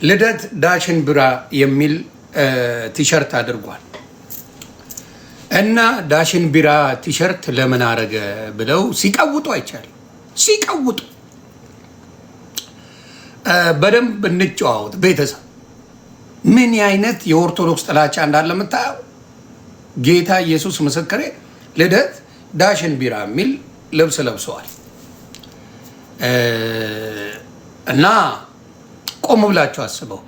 ልደት ዳሽን ቢራ የሚል ቲሸርት አድርጓል እና ዳሽን ቢራ ቲሸርት ለምን አረገ ብለው ሲቀውጡ አይቻልም። ሲቀውጡ በደንብ እንጨዋወት ቤተሰብ። ምን አይነት የኦርቶዶክስ ጥላቻ እንዳለ የምታየው ጌታ ኢየሱስ ምስክሬ። ልደት ዳሽን ቢራ የሚል ልብስ ለብሰዋል እና ቆም ብላችሁ አስበው።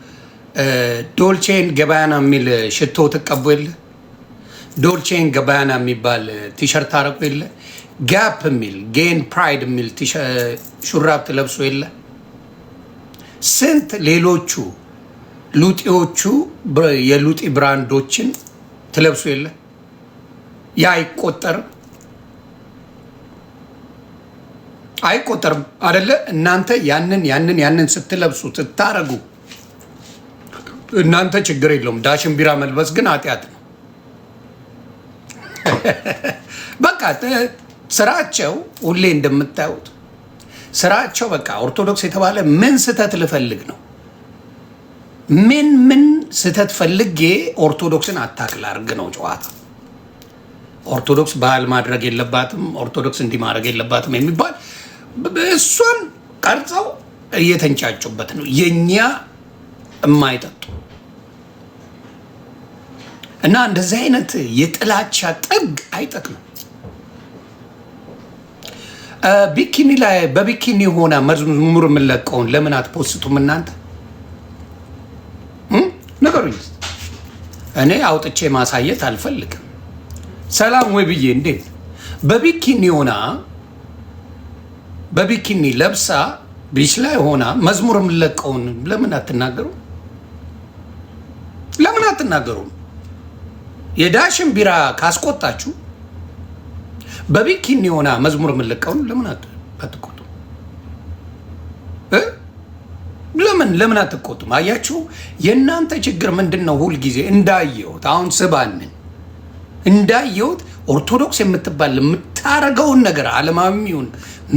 ዶልቼን ገባያና የሚል ሽቶ ትቀቡ የለ? ዶልቼን ገባያና የሚባል ቲሸርት አረቁ የለ? ጋፕ የሚል ጌን ፕራይድ የሚል ሹራብ ትለብሱ የለ? ስንት ሌሎቹ ሉጢዎቹ የሉጢ ብራንዶችን ትለብሱ የለ? ያ አይቆጠርም? አይቆጠርም አይደለ? እናንተ ያንን ስትለብሱ ትታረጉ እናንተ ችግር የለውም። ዳሽን ቢራ መልበስ ግን ኃጢአት ነው። በቃ ስራቸው ሁሌ እንደምታዩት ስራቸው በቃ ኦርቶዶክስ የተባለ ምን ስተት ልፈልግ ነው? ምን ስተት ፈልጌ ኦርቶዶክስን አታክል አርግ ነው ጨዋታ። ኦርቶዶክስ ባህል ማድረግ የለባትም፣ ኦርቶዶክስ እንዲህ ማድረግ የለባትም የሚባል እሷን ቀርጸው እየተንጫጩበት ነው። የኛ የማይጠጡ እና እንደዚህ አይነት የጥላቻ ጥግ አይጠቅምም። ቢኪኒ ላይ በቢኪኒ ሆና መዝሙር የምንለቀውን ለምን አትፖስቱም እናንተ? ነገሩኝ። እኔ አውጥቼ ማሳየት አልፈልግም። ሰላም ወይ ብዬ እንዴት በቢኪኒ ሆና በቢኪኒ ለብሳ ቢች ላይ ሆና መዝሙር የምንለቀውን ለምን አትናገሩ? ለምን አትናገሩ? የዳሽን ቢራ ካስቆጣችሁ በቢኪኒ ሆና መዝሙር የምንለቀውን ለምን አትቆጡ? ለምን አትቆጡም? አያችሁ የእናንተ ችግር ምንድን ነው? ሁልጊዜ እንዳየሁት አሁን ስባንን እንዳየሁት ኦርቶዶክስ የምትባል የምታረገውን ነገር ዓለማዊውን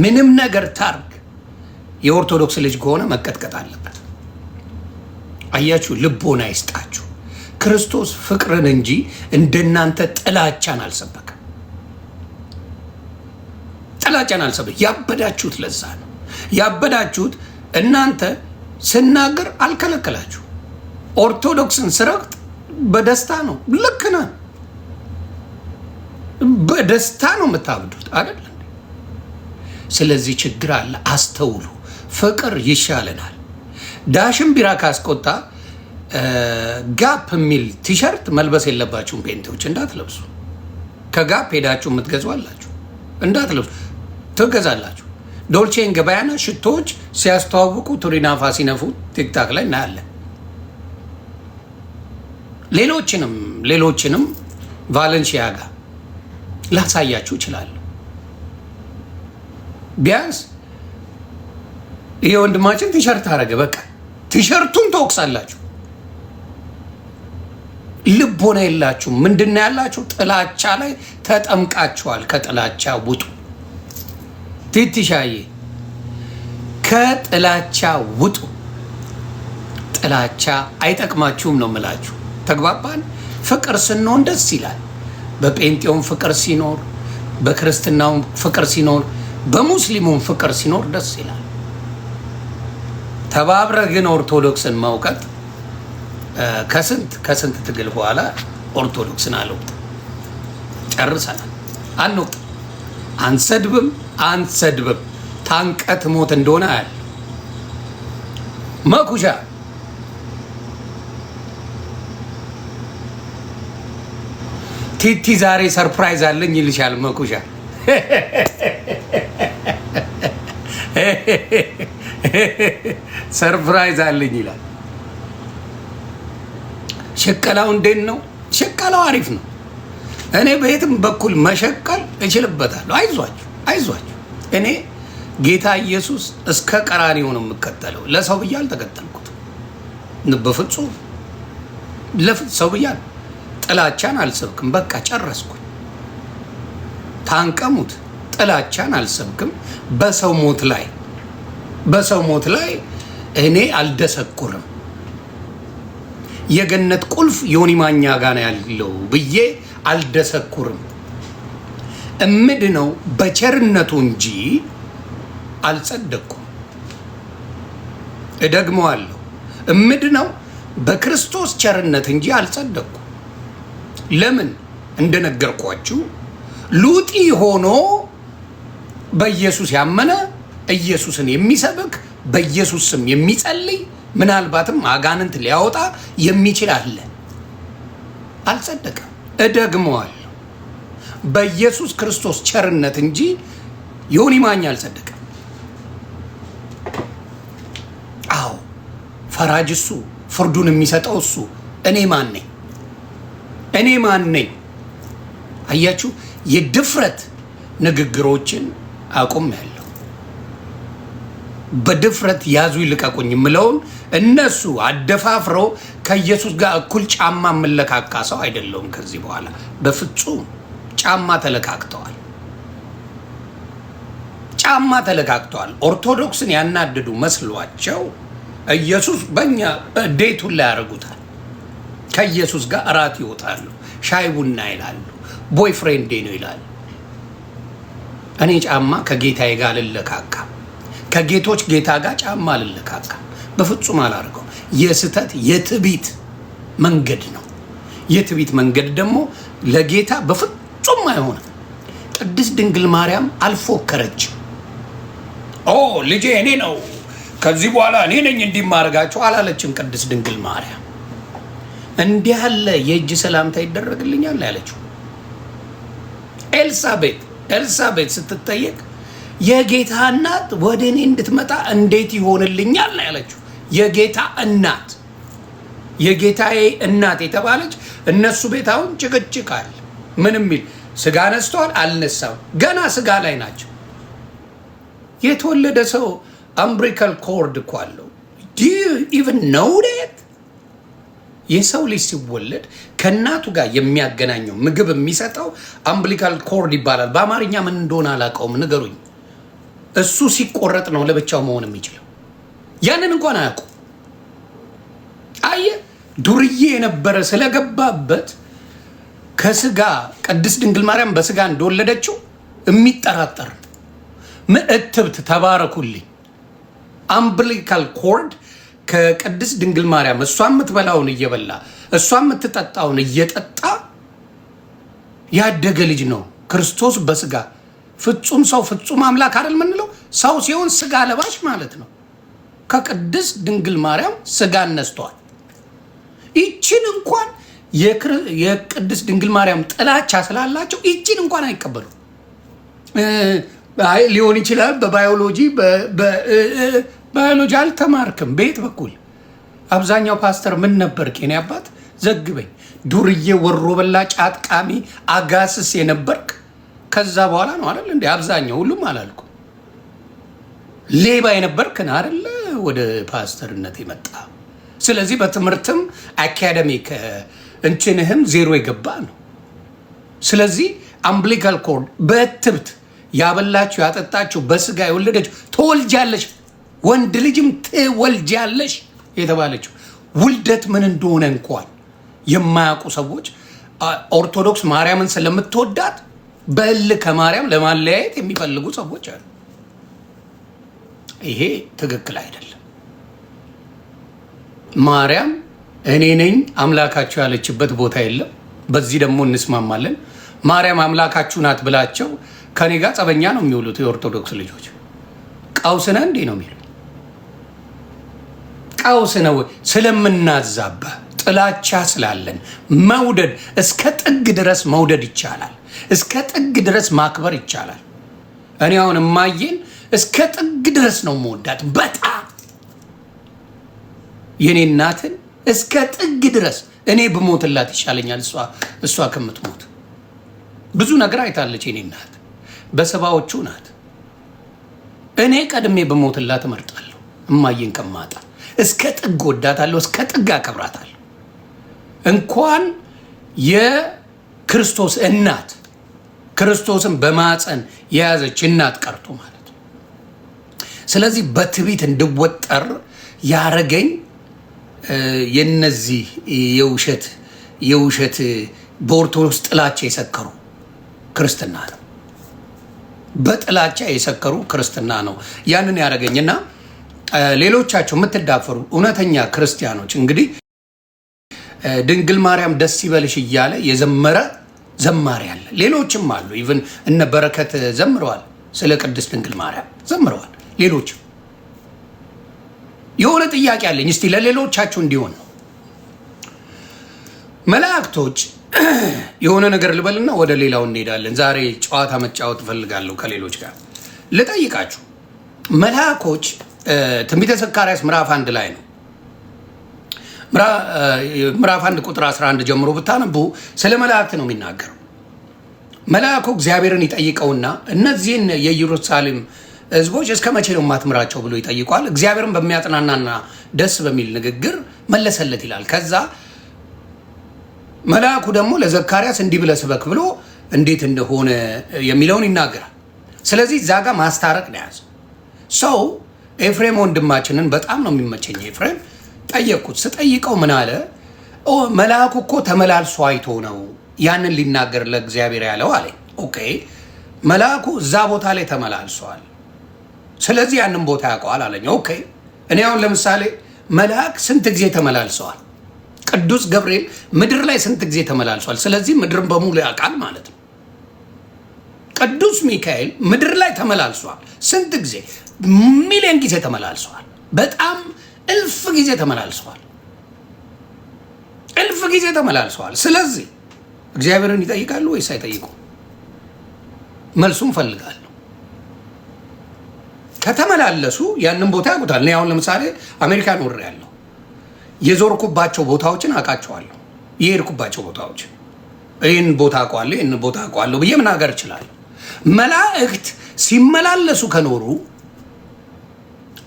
ምንም ነገር ታርግ የኦርቶዶክስ ልጅ ከሆነ መቀጥቀጥ አለበት። አያችሁ ልቦና ይስጣችሁ። ክርስቶስ ፍቅርን እንጂ እንደናንተ ጥላቻን አልሰበከም። ጥላቻን አልሰበከም። ያበዳችሁት ለዛ ነው ያበዳችሁት። እናንተ ስናገር አልከለከላችሁ። ኦርቶዶክስን ስረግጥ በደስታ ነው። ልክ ነህ። በደስታ ነው የምታብዱት አይደል? ስለዚህ ችግር አለ። አስተውሉ። ፍቅር ይሻለናል። ዳሽን ቢራ ካስቆጣ ጋፕ የሚል ቲሸርት መልበስ የለባችሁም። ፔንቴዎች እንዳትለብሱ። ከጋፕ ሄዳችሁ የምትገዙ አላችሁ፣ እንዳትለብሱ። ትገዛላችሁ። ዶልቼን ገባያና ሽቶዎች ሲያስተዋውቁ ቱሪናፋ ሲነፉ ቲክታክ ላይ እናያለን። ሌሎችንም ቫለንሺያ ጋር ላሳያችሁ እችላለሁ። ቢያንስ ይሄ ወንድማችን ቲሸርት አረገ። በቃ ቲሸርቱን ተወቅሳላችሁ። ልቦና የላችሁ። ምንድን ነው ያላችሁ? ጥላቻ ላይ ተጠምቃችኋል። ከጥላቻ ውጡ። ቲቲሻዬ ከጥላቻ ውጡ። ጥላቻ አይጠቅማችሁም ነው የምላችሁ። ተግባባን? ፍቅር ስንሆን ደስ ይላል። በጴንጤውም ፍቅር ሲኖር፣ በክርስትናውም ፍቅር ሲኖር፣ በሙስሊሙም ፍቅር ሲኖር ደስ ይላል። ተባብረ ግን ኦርቶዶክስን መውቀጥ ከስንት ትግል በኋላ ኦርቶዶክስን አልወጥ ጨርሰናል። አንወጥ፣ አንሰድብም። ታንቀት ሞት እንደሆነ አያል መኩሻ ቲቲ ዛሬ ሰርፕራይዝ አለኝ ይልሻል መኩሻ። ሰርፕራይዝ አለኝ ይላል። ሸቀላው እንዴት ነው? ሸቀላው አሪፍ ነው። እኔ በየትም በኩል መሸቀል እችልበታለሁ። አይዟችሁ። እኔ ጌታ ኢየሱስ እስከ ቀራንዮ ነው የምከተለው። ለሰው ብዬ አልተከተልኩትም። በፍጹም ሰው ብዬ ጥላቻን አልሰብክም። በቃ ጨረስኩኝ። ታንቀሙት። ጥላቻን አልሰብክም። በሰው ሞት ላይ እኔ አልደሰኩርም። የገነት ቁልፍ ዮኒ ማኛ ጋር ነው ያለው ብዬ አልደሰኩርም። እምድ ነው በቸርነቱ እንጂ አልጸደኩም። እደግመዋለሁ። እምድ ነው በክርስቶስ ቸርነት እንጂ አልጸደኩም። ለምን እንደነገርኳችሁ ሉጢ ሆኖ በኢየሱስ ያመነ ኢየሱስን የሚሰብክ በኢየሱስ ስም የሚጸልይ ምናልባትም አጋንንት ሊያወጣ የሚችል አለ። አልጸደቀም። እደግመዋለሁ። በኢየሱስ ክርስቶስ ቸርነት እንጂ ዮኒ ማኛ አልጸደቀም። አዎ ፈራጅ እሱ፣ ፍርዱን የሚሰጠው እሱ። እኔ ማን ነኝ? እኔ ማን ነኝ? አያችሁ፣ የድፍረት ንግግሮችን አቁሜያለሁ። በድፍረት ያዙ ይልቀቁኝ የምለውን እነሱ አደፋፍረው ከኢየሱስ ጋር እኩል ጫማ የምለካካ ሰው አይደለሁም ከዚህ በኋላ በፍጹም። ጫማ ተለካክተዋል። ጫማ ተለካክተዋል። ኦርቶዶክስን ያናድዱ መስሏቸው ኢየሱስ በእኛ ዴቱን ላይ ያደርጉታል። ከኢየሱስ ጋር እራት ይወጣሉ፣ ሻይ ቡና ይላሉ፣ ቦይፍሬንዴ ነው ይላሉ። እኔ ጫማ ከጌታዬ ጋር ልለካካ፣ ከጌቶች ጌታ ጋር ጫማ ልለካካ በፍጹም አላደርገው። የስተት የትቢት መንገድ ነው። የትቢት መንገድ ደግሞ ለጌታ በፍጹም አይሆንም። ቅድስት ድንግል ማርያም አልፎከረችም። ኦ ልጄ እኔ ነው ከዚህ በኋላ እኔ ነኝ እንዲማርጋቸው አላለችም። ቅድስት ድንግል ማርያም እንዲህ ያለ የእጅ ሰላምታ ይደረግልኛል ያለችው ኤልሳቤጥ ስትጠየቅ የጌታ እናት ወደ እኔ እንድትመጣ እንዴት ይሆንልኛል ያለችው። የጌታ እናት የጌታዬ እናት የተባለች እነሱ ቤት አሁን ጭቅጭቃል። ምንም ሚል ስጋ ነስተዋል አልነሳም፣ ገና ስጋ ላይ ናቸው። የተወለደ ሰው አምብሪካል ኮርድ እኮ አለው። ኢቨን ነው ዴት የሰው ልጅ ሲወለድ ከእናቱ ጋር የሚያገናኘው ምግብ የሚሰጠው አምብሊካል ኮርድ ይባላል። በአማርኛ ምን እንደሆነ አላውቀውም፣ ንገሩኝ። እሱ ሲቆረጥ ነው ለብቻው መሆን የሚችለው። ያንን እንኳን አያውቁ። አየ ዱርዬ የነበረ ስለገባበት ከስጋ ቅድስት ድንግል ማርያም በስጋ እንደወለደችው የሚጠራጠር ምእትብት ተባረኩልኝ። አምብሊካል ኮርድ ከቅድስት ድንግል ማርያም እሷ የምትበላውን እየበላ እሷ የምትጠጣውን እየጠጣ ያደገ ልጅ ነው። ክርስቶስ በስጋ ፍጹም ሰው ፍጹም አምላክ አይደል የምንለው? ሰው ሲሆን ስጋ ለባሽ ማለት ነው። ከቅድስት ድንግል ማርያም ስጋ ነስቷል። ይችን እንኳን የቅድስት ድንግል ማርያም ጥላቻ ስላላቸው ይችን እንኳን አይቀበሉም። አይ ሊሆን ይችላል በባዮሎጂ ባዮሎጂ አልተማርክም። ቤት በኩል አብዛኛው ፓስተር ምን ነበር ኬኔ አባት ዘግበኝ፣ ዱርዬ ወሮ በላ ጫጥቃሚ አጋስስ የነበርክ ከዛ በኋላ ነው አይደል እንዴ? አብዛኛው ሁሉም አላልኩ ሌባ የነበርክ ነው አይደል ወደ ፓስተርነት የመጣ። ስለዚህ በትምህርትም አካዳሚክ እንትንህም ዜሮ የገባ ነው። ስለዚህ አምብሊካል ኮርድ በትብት ያበላችሁ ያጠጣችሁ በስጋ የወለደችው ትወልጃለሽ፣ ወንድ ልጅም ትወልጃለሽ የተባለችው ውልደት ምን እንደሆነ እንኳን የማያውቁ ሰዎች ኦርቶዶክስ ማርያምን ስለምትወዳት በእልህ ከማርያም ለማለያየት የሚፈልጉ ሰዎች አሉ። ይሄ ትክክል አይደለም። ማርያም እኔ ነኝ አምላካችሁ ያለችበት ቦታ የለም። በዚህ ደግሞ እንስማማለን። ማርያም አምላካችሁ ናት ብላቸው ከኔ ጋር ጸበኛ ነው የሚውሉት የኦርቶዶክስ ልጆች። ቀውስነ እንዴ ነው የሚሉ ቀውስ ነው ስለምናዛባ ጥላቻ ስላለን። መውደድ እስከ ጥግ ድረስ መውደድ ይቻላል። እስከ ጥግ ድረስ ማክበር ይቻላል። እኔ አሁን እማዬን እስከ ጥግ ድረስ ነው መወዳት። በጣም የኔ እናትን እስከ ጥግ ድረስ እኔ ብሞትላት ይሻለኛል እሷ ከምትሞት። ብዙ ነገር አይታለች የኔ እናት። በሰባዎቹ ናት። እኔ ቀድሜ ብሞትላት እመርጣለሁ እማዬን ከማጣ። እስከ ጥግ ወዳታለሁ፣ እስከ ጥግ አከብራታለሁ። እንኳን የክርስቶስ እናት ክርስቶስን በማፀን የያዘች እናት ቀርቶ ማለት ነው። ስለዚህ በትዕቢት እንድወጠር ያረገኝ የነዚህ የውሸት በኦርቶዶክስ ጥላቻ የሰከሩ ክርስትና ነው። በጥላቻ የሰከሩ ክርስትና ነው ያንን ያደረገኝና ሌሎቻችሁ የምትዳፈሩ እውነተኛ ክርስቲያኖች እንግዲህ ድንግል ማርያም ደስ ይበልሽ እያለ የዘመረ ዘማሪ አለ። ሌሎችም አሉ። ኢቭን እነ በረከት ዘምረዋል፣ ስለ ቅድስት ድንግል ማርያም ዘምረዋል። ሌሎችም የሆነ ጥያቄ አለኝ እስቲ ለሌሎቻችሁ እንዲሆን ነው። መላእክቶች የሆነ ነገር ልበልና ወደ ሌላው እንሄዳለን። ዛሬ ጨዋታ መጫወት እፈልጋለሁ ከሌሎች ጋር ልጠይቃችሁ። መልአኮች ትንቢተ ዘካርያስ ምዕራፍ 1 ላይ ነው። ምዕራፍ 1 ቁጥር 11 ጀምሮ ብታነቡ ስለ መላእክት ነው የሚናገረው። መልአኩ እግዚአብሔርን ይጠይቀውና እነዚህን የኢየሩሳሌም ሕዝቦች እስከ መቼ ነው የማትምራቸው ብሎ ይጠይቋል። እግዚአብሔርን በሚያጽናናና ደስ በሚል ንግግር መለሰለት ይላል። ከዛ መልአኩ ደግሞ ለዘካርያስ እንዲህ ብለህ ስበክ ብሎ እንዴት እንደሆነ የሚለውን ይናገራል። ስለዚህ እዛ ጋር ማስታረቅ ነው ያዘው። ሰው ኤፍሬም ወንድማችንን በጣም ነው የሚመቸኝ። ኤፍሬም ጠየቅኩት። ስጠይቀው ምን አለ? መልአኩ እኮ ተመላልሶ አይቶ ነው ያንን ሊናገር ለእግዚአብሔር ያለው አለኝ። ኦኬ መልአኩ እዛ ቦታ ላይ ተመላልሷል፣ ስለዚህ ያንን ቦታ ያውቀዋል አለኝ። ኦኬ እኔ አሁን ለምሳሌ መልአክ ስንት ጊዜ ተመላልሰዋል? ቅዱስ ገብርኤል ምድር ላይ ስንት ጊዜ ተመላልሷል? ስለዚህ ምድርን በሙሉ ያውቃል ማለት ነው። ቅዱስ ሚካኤል ምድር ላይ ተመላልሷል። ስንት ጊዜ? ሚሊዮን ጊዜ ተመላልሰዋል። በጣም እልፍ ጊዜ ተመላልሰዋል። እልፍ ጊዜ ተመላልሰዋል። ስለዚህ እግዚአብሔርን ይጠይቃሉ ወይስ አይጠይቁ? መልሱም ፈልጋለሁ። ከተመላለሱ ያንን ቦታ ያውቁታል። እኔ አሁን ለምሳሌ አሜሪካ ኖሬያለሁ። የዞርኩባቸው ቦታዎችን አውቃቸዋለሁ። የሄድኩባቸው ቦታዎች ይህን ቦታ አውቀዋለሁ፣ ይህን ቦታ አውቀዋለሁ ብዬ መናገር እችላለሁ። መላእክት ሲመላለሱ ከኖሩ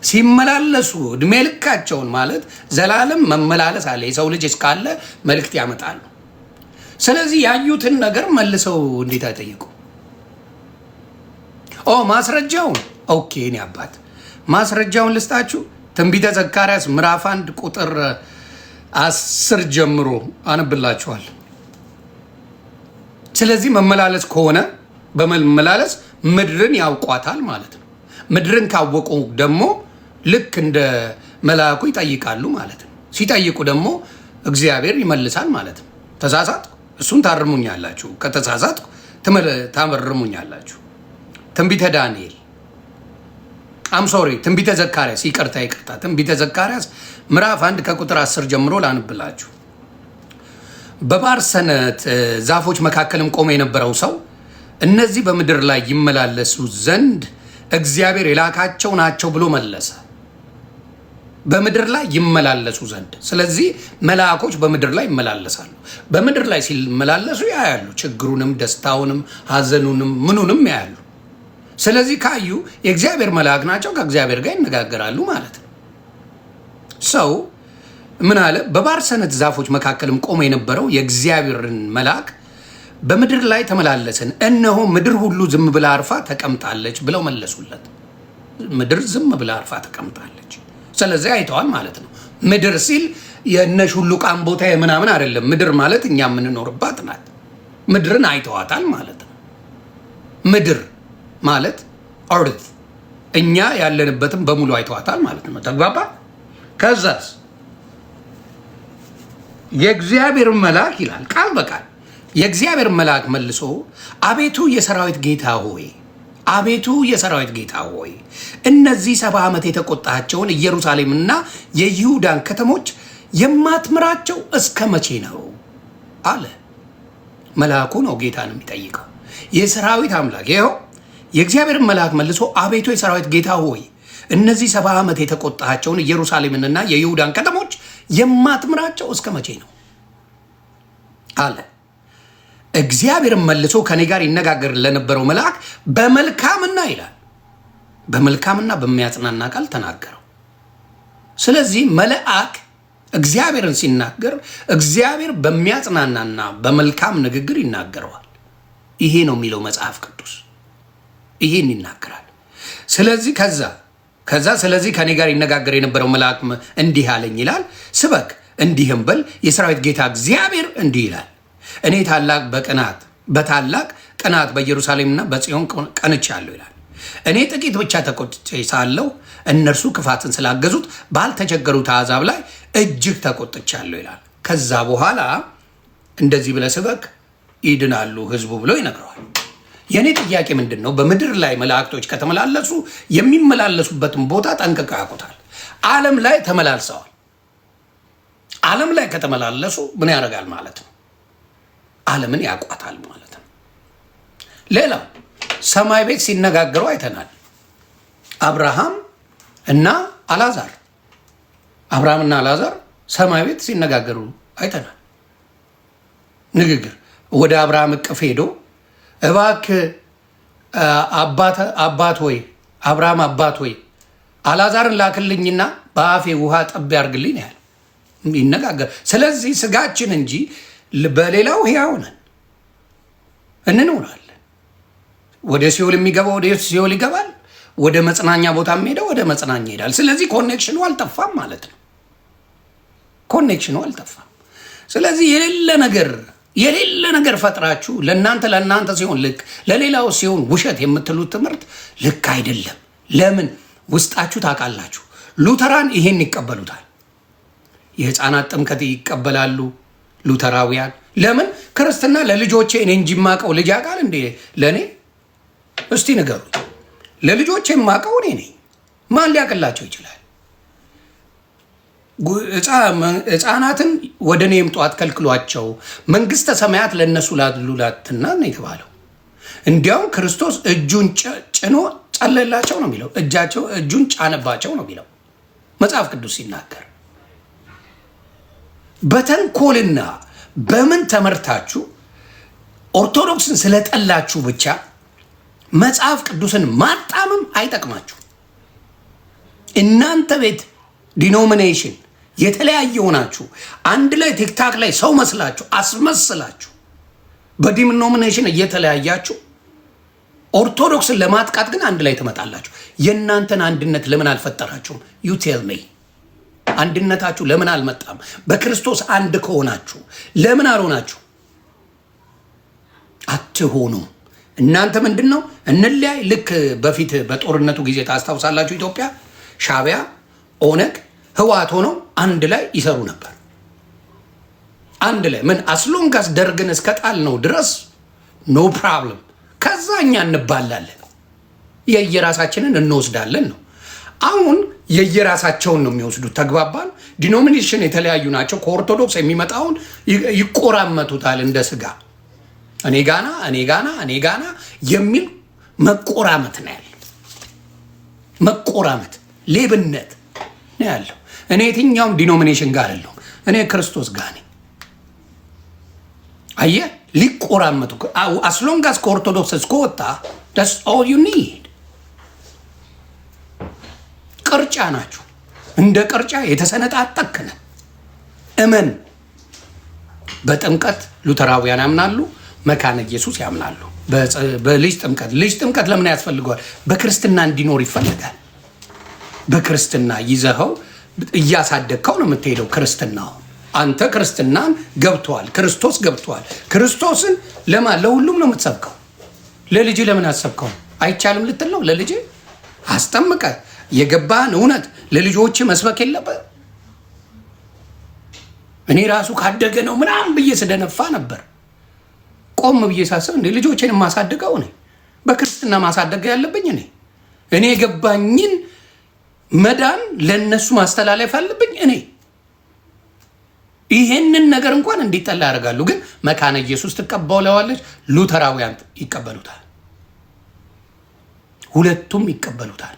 ሲመላለሱ እድሜ ልካቸውን ማለት ዘላለም መመላለስ አለ። የሰው ልጅ እስካለ መልእክት ያመጣሉ። ስለዚህ ያዩትን ነገር መልሰው እንዴት አይጠይቁ? ማስረጃውን ኦኬ፣ እኔ አባት ማስረጃውን ልስጣችሁ። ትንቢተ ዘካርያስ ምዕራፍ 1 ቁጥር 10 ጀምሮ አነብላችኋል። ስለዚህ መመላለስ ከሆነ በመመላለስ ምድርን ያውቋታል ማለት ነው። ምድርን ካወቁ ደግሞ ልክ እንደ መልአኩ ይጠይቃሉ ማለት ነው። ሲጠይቁ ደግሞ እግዚአብሔር ይመልሳል ማለት ነው። ተሳሳትኩ፣ እሱን ታርሙኛላችሁ። ከተሳሳትኩ ታርሙኛላችሁ። ትንቢተ ዳንኤል ትንቢተ ዘካርያስ ይቅርታ፣ ትንቢተ ዘካርያስ ምዕራፍ 1 ከቁጥር 10 ጀምሮ ላንብላችሁ። በባርሰነት ዛፎች መካከልም ቆመ የነበረው ሰው እነዚህ በምድር ላይ ይመላለሱ ዘንድ እግዚአብሔር የላካቸው ናቸው ብሎ መለሰ። በምድር ላይ ይመላለሱ ዘንድ። ስለዚህ መልአኮች በምድር ላይ ይመላለሳሉ። በምድር ላይ ሲመላለሱ ያያሉ፣ ችግሩንም፣ ደስታውንም፣ ሀዘኑንም ምኑንም ያያሉ። ስለዚህ ካዩ የእግዚአብሔር መልአክ ናቸው፣ ከእግዚአብሔር ጋር ይነጋገራሉ ማለት ነው። ሰው ምን አለ? በባርሰነት ዛፎች መካከልም ቆመ የነበረው የእግዚአብሔርን መልአክ በምድር ላይ ተመላለስን፣ እነሆ ምድር ሁሉ ዝም ብላ አርፋ ተቀምጣለች ብለው መለሱለት። ምድር ዝም ብላ አርፋ ተቀምጣለች። ስለዚህ አይተዋል ማለት ነው። ምድር ሲል የእነሽ ሁሉ ቃም ቦታ የምናምን አይደለም። ምድር ማለት እኛ የምንኖርባት ናት። ምድርን አይተዋታል ማለት ነው። ምድር ማለት ኦርት እኛ ያለንበትም በሙሉ አይተዋታል ማለት ነው። ተግባባ? ከዛስ የእግዚአብሔር መልአክ ይላል ቃል በቃል የእግዚአብሔር መልአክ መልሶ አቤቱ የሰራዊት ጌታ ሆይ፣ አቤቱ የሰራዊት ጌታ ሆይ፣ እነዚህ 70 ዓመት የተቆጣቸውን ኢየሩሳሌምና የይሁዳን ከተሞች የማትምራቸው እስከ መቼ ነው አለ። መልአኩ ነው ጌታን የሚጠይቀው። የሰራዊት አምላክ ይኸው የእግዚአብሔር መልአክ መልሶ አቤቱ የሰራዊት ጌታ ሆይ፣ እነዚህ 70 ዓመት የተቆጣቸውን ኢየሩሳሌምንና የይሁዳን ከተሞች የማትምራቸው እስከ መቼ ነው አለ። እግዚአብሔር መልሶ ከኔ ጋር ይነጋገር ለነበረው መልአክ በመልካምና ይላል በመልካምና በሚያጽናና ቃል ተናገረው። ስለዚህ መልአክ እግዚአብሔርን ሲናገር እግዚአብሔር በሚያጽናናና በመልካም ንግግር ይናገረዋል። ይሄ ነው የሚለው መጽሐፍ ቅዱስ፣ ይሄን ይናገራል። ስለዚህ ከዛ ከዛ ስለዚህ ከኔ ጋር ይነጋገር የነበረው መልአክ እንዲህ አለኝ ይላል። ስበክ እንዲህም በል የሰራዊት ጌታ እግዚአብሔር እንዲህ ይላል፣ እኔ በታላቅ ቅናት በኢየሩሳሌምና በጽዮን ቀንቻለሁ ይላል። እኔ ጥቂት ብቻ ተቆጥቼ ሳለሁ እነርሱ ክፋትን ስላገዙት ባልተቸገሩት አሕዛብ ላይ እጅግ ተቆጥቻለሁ ይላል። ከዛ በኋላ እንደዚህ ብለህ ስበክ ይድናሉ ህዝቡ ብሎ ይነግረዋል። የእኔ ጥያቄ ምንድን ነው? በምድር ላይ መላእክቶች ከተመላለሱ የሚመላለሱበትን ቦታ ጠንቅቀው ያውቁታል። ዓለም ላይ ተመላልሰዋል። ዓለም ላይ ከተመላለሱ ምን ያደርጋል ማለት ነው? ዓለምን ያውቋታል ማለት ነው። ሌላው ሰማይ ቤት ሲነጋገሩ አይተናል። አብርሃም እና አልዓዛር ሰማይ ቤት ሲነጋገሩ አይተናል። ንግግር ወደ አብርሃም እቅፍ ሄዶ እባክህ አባት ሆይ አብርሃም አባት ሆይ አልዓዛርን ላክልኝና በአፌ ውሃ ጠብ ያርግልኝ ያለ ይነጋገር። ስለዚህ ስጋችን እንጂ በሌላው ሕያው ነን፣ እንኖራለን። ወደ ሲኦል የሚገባ ወደ ሲኦል ይገባል፣ ወደ መጽናኛ ቦታ የሚሄደው ወደ መጽናኛ ይሄዳል። ስለዚህ ኮኔክሽኑ አልጠፋም ማለት ነው። ኮኔክሽኑ አልጠፋም። ስለዚህ የሌለ ነገር ፈጥራችሁ ለእናንተ ሲሆን ልክ ለሌላው ሲሆን ውሸት የምትሉት ትምህርት ልክ አይደለም። ለምን? ውስጣችሁ ታውቃላችሁ። ሉተራን ይሄን ይቀበሉታል። የህፃናት ጥምቀት ይቀበላሉ ሉተራውያን። ለምን? ክርስትና ለልጆቼ እኔ እንጂ የማውቀው ልጅ ያውቃል እንዴ? ለእኔ እስቲ ንገሩ። ለልጆቼ የማውቀው እኔ ነኝ። ማን ሊያውቅላቸው ይችላል? ህፃናትን ወደ እኔ ይምጡ አትከልክሏቸው፣ መንግስተ ሰማያት ለእነሱ ላሉላትና ነው የተባለው። እንዲያውም ክርስቶስ እጁን ጭኖ ጸለላቸው ነው የሚለው። እጁን ጫነባቸው ነው የሚለው መጽሐፍ ቅዱስ ሲናገር። በተንኮልና በምን ተመርታችሁ ኦርቶዶክስን ስለጠላችሁ ብቻ መጽሐፍ ቅዱስን ማጣምም አይጠቅማችሁ። እናንተ ቤት ዲኖሚኔሽን የተለያየ ሆናችሁ አንድ ላይ ቲክታክ ላይ ሰው መስላችሁ አስመስላችሁ በዲኖሚኔሽን እየተለያያችሁ ኦርቶዶክስን ለማጥቃት ግን አንድ ላይ ትመጣላችሁ። የእናንተን አንድነት ለምን አልፈጠራችሁም? ዩ ቴል ሚ። አንድነታችሁ ለምን አልመጣም? በክርስቶስ አንድ ከሆናችሁ ለምን አልሆናችሁ? አትሆኑም። እናንተ ምንድን ነው እንለያይ። ልክ በፊት በጦርነቱ ጊዜ ታስታውሳላችሁ። ኢትዮጵያ ሻዕቢያ፣ ኦነግ፣ ህወሓት ሆነው አንድ ላይ ይሰሩ ነበር። አንድ ላይ ምን አስሎንጋስ ደርግን እስከ ጣል ነው ድረስ ኖ ፕሮብለም። ከዛ እኛ እንባላለን፣ የየራሳችንን እንወስዳለን ነው። አሁን የየራሳቸውን ነው የሚወስዱት። ተግባባን። ዲኖሚኔሽን የተለያዩ ናቸው። ከኦርቶዶክስ የሚመጣውን ይቆራመቱታል እንደ ስጋ። እኔ ጋና የሚል መቆራመት ነው ያለው። መቆራመት፣ ሌብነት ነው ያለው። እኔ የትኛውም ዲኖሚኔሽን ጋር አይደለሁም። እኔ ክርስቶስ ጋር ነኝ። አየህ፣ ሊቆራመቱ አስሎንጋስ ከኦርቶዶክስ እስከወጣ that's all you need። ቅርጫ ናችሁ። እንደ ቅርጫ የተሰነጣጠቅነ እመን። በጥምቀት ሉተራውያን ያምናሉ፣ መካነ ኢየሱስ ያምናሉ። በልጅ ጥምቀት ለምን ያስፈልገዋል? በክርስትና እንዲኖር ይፈልጋል። በክርስትና ይዘኸው እያሳደግከው ነው የምትሄደው። ክርስትናው አንተ ክርስትናን ገብተዋል፣ ክርስቶስ ገብተዋል። ክርስቶስን ለሁሉም ነው የምትሰብከው። ለልጅ ለምን አሰብከው? አይቻልም ልትል ነው? ለልጅ አስጠምቀ የገባህን እውነት ለልጆች መስበክ የለበት? እኔ ራሱ ካደገ ነው ምናምን ብዬ ስደነፋ ነበር። ቆም ብዬ ሳስብ እንደ ልጆችን የማሳድገው እኔ፣ በክርስትና ማሳደግ ያለብኝ እኔ የገባኝን መዳን ለነሱ ማስተላለፍ አለብኝ እኔ። ይሄንን ነገር እንኳን እንዲጠላ ያደርጋሉ። ግን መካነ ኢየሱስ ትቀበለዋለች፣ ሉተራውያን ይቀበሉታል። ሁለቱም ይቀበሉታል።